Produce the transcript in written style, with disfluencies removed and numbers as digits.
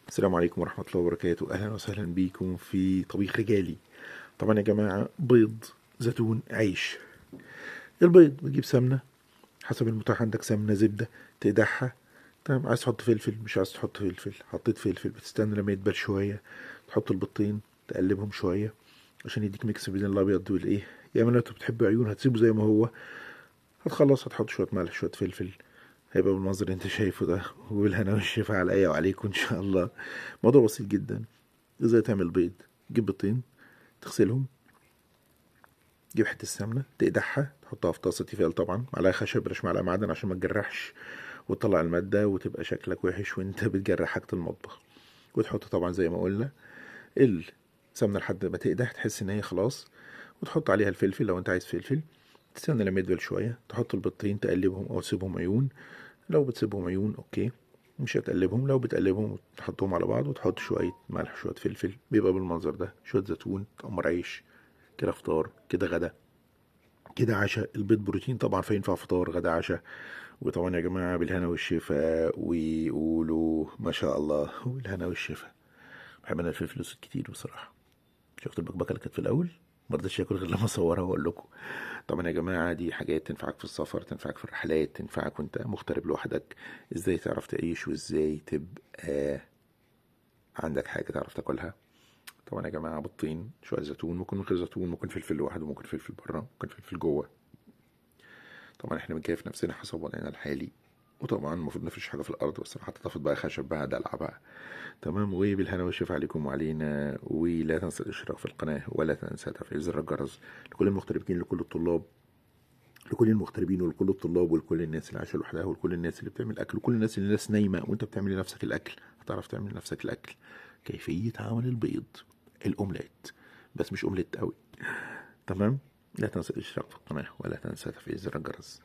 السلام عليكم ورحمة الله وبركاته. أهلا وسهلا بيكم في طبيخ رجالي. طبعا يا جماعة، بيض، زيتون، عيش. البيض بتجيب سمنة حسب المتاح عندك، سمنة، زبدة، تقدحها. تمام، عايز تحط فلفل، مش عايز تحط فلفل، حطيت فلفل بتستنى لما يدبل شوية، تحط البيضتين تقلبهم شوية عشان يديك ميكس بين الأبيض والإيه. يا إما لو أنت بتحب عيون هتسيبه زي ما هو، هتخلص هتحط شوية ملح شوية فلفل، هيبقى بالمنظر اللي انت شايفه ده. وبالهنا والشفا عليا وعليكم ان شاء الله. موضوع بسيط جدا. ازاي تعمل بيض؟ تجيب بيضتين، تغسلهم، تجيب حته السمنه تقدحها، تحطها في طاسه تيفال، طبعا معلقه خشب بلاش معلقه معدن عشان ما تجرحش وتطلع الماده وتبقى شكلك وحش وانت بتجرح حاجه المطبخ. وتحط طبعا زي ما قلنا السمنه لحد ما تقدح تحس ان هي خلاص، وتحط عليها الفلفل لو انت عايز فلفل. تستنى لما يدبل شويه، تحط البيضتين تقلبهم او تسيبهم عيون. لو بتسيبهم عيون اوكي، مش هتقلبهم. لو بتقلبهم وتحطهم على بعض وتحط شوية ملح شوية فلفل، بيبقى بالمنظر ده. شوية زيتون، تقمر عيش. كده فطار، كده غدا، كده عشاء. البيض بروتين طبعا، فينفع فطار غدا عشاء. وطبعا يا جماعة بالهنا والشفا، ويقولوا ما شاء الله بالهنا والشفا. بحب انا الفلفل الاسود كتير بصراحة. شفت البكبكة اللي كانت في الأول؟ مرضتش آكل غير لما أصورها وأقول لكم. طبعا يا جماعة، دي حاجات تنفعك في السفر، تنفعك في الرحلات، تنفعك وأنت مغترب لوحدك. إزاي تعرف تعيش وإزاي تبقى عندك حاجة تعرف تاكلها. طبعا يا جماعة، بيضتين، شوية زيتون، ممكن من غير زيتون، ممكن فلفل لوحده، ممكن فلفل بره، ممكن فلفل جوه. طبعا احنا بنكيف نفسنا حسب وضعنا الحالي. وطبعا المفروض مفيش حاجة في الأرض، بس أنا حطيتها في بقى خشب بقى، دلع بقى. تمام، وبالهنا والشفا عليكم وعلينا. ولا تنسى الاشتراك في القناة، ولا تنسى تفعيل زر الجرس لكل المغتربين، لكل الطلاب، لكل المغتربين ولكل الطلاب ولكل الناس اللي عايشة لوحدها ولكل الناس اللي بتعمل أكل وكل الناس اللي الناس نايمة وأنت بتعمل لنفسك الأكل. هتعرف تعمل لنفسك الأكل. كيفية عمل البيض، الأومليت، بس مش أومليت قوي. تمام. لا تنسى الاشتراك في القناة، ولا تنسى تفعيل زر الجرس.